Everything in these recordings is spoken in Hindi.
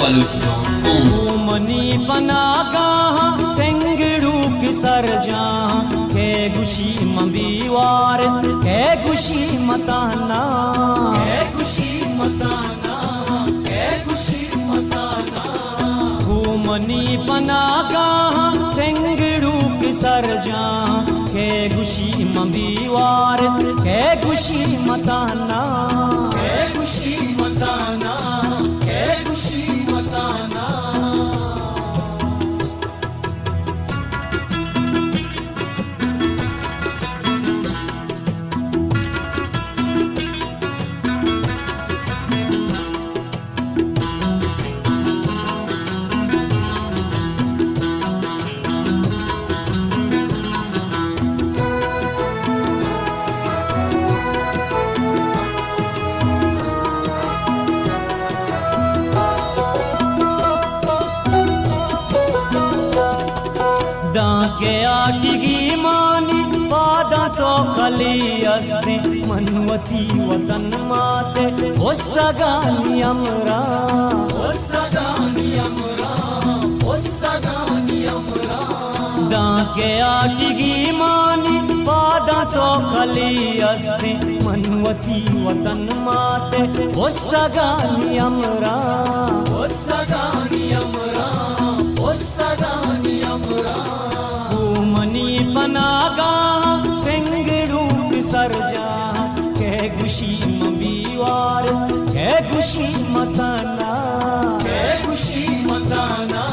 manbaloj.com मनी पनागाह सेंगड़ू की सरजाह के गुशी मबी वारिस के गुशी मताना के गुशी मताना के गुशी मताना मनी पनागाह सेंगड़ू की सरजाह के गुशी मबी वारिस के गुशी मताना के गुशी मताना के गुशी मताना के आटिगी मानी पादा तो खली अस्ते मनवती वतन माते ओ सगानी अमरा ओ सगानी अमरा ओ सगानी अमरा दा के आटिगी मानी पादा तो खली अस्ते मनवती वतन माते ओ सगानी अमरा ओ सगानी अमरा ओ सगानी अमरा मनी पनागाह सेंगड़ू की सरजा के गुशी मबी वारिस के गुशी मताना के गुशी मताना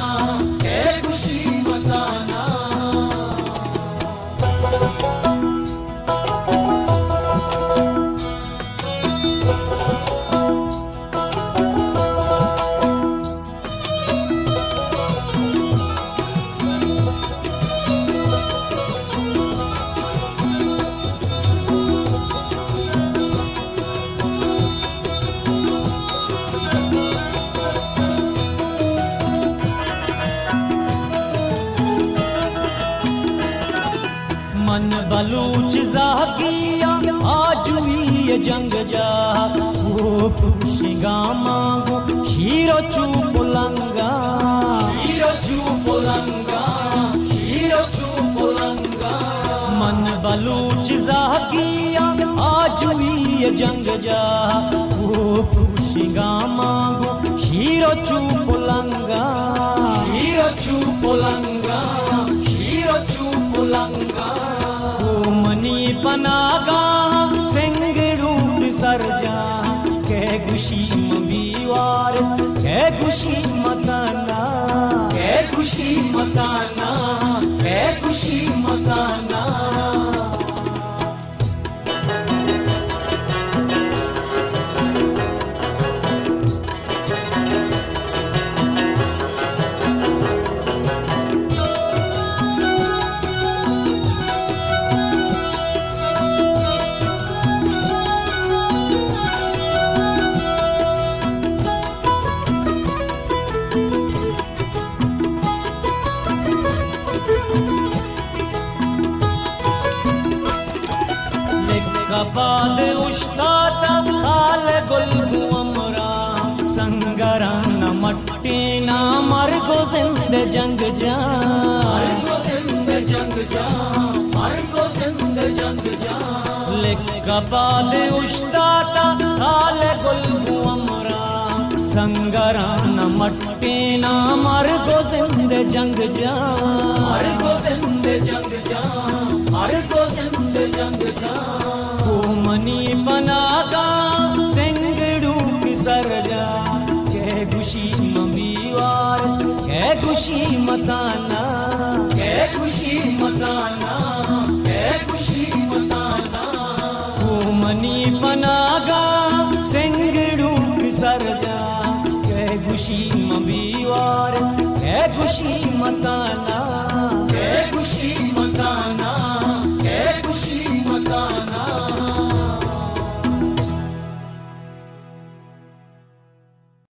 के गुशी मताना मन बलूच जागिया आजुई ये जंग जा वो खुशिगा मांगो शीरो चूप लंगा शीरो चूप लंगा शीरो चूप लंगा मन बलूच जागिया आजुई ये जंग जा वो खुशिगा मांगो शीरो चूप लंगा शीरो चूप लंगा शीरो चूप लंगा मनी पनागाह सेंगड़ू की सरजा के गुशी मबी वारिस के गुशी मताना के गुशी मताना के गुशी मताना बाद उस्ताद खाल गुल अमरा संगरान मट्टे ना मर गो जिंद जंग जा मर गो जिंद जंग जा मर गो जिंद जंग जा लिख बाद उस्ताद खाल गुल अमरा संगरान मट्टे ना मर गो जिंद जंग जा मर गो जिंद जंग जा मर गो जिंद जंग जा मनी पनागाह सेंगड़ू की सरजा के गुशी मबी वारिस के गुशी मताना के गुशी मताना के गुशी मताना मनी पनागाह सेंगड़ू की सरजा के गुशी मबी वारिस के गुशी मताना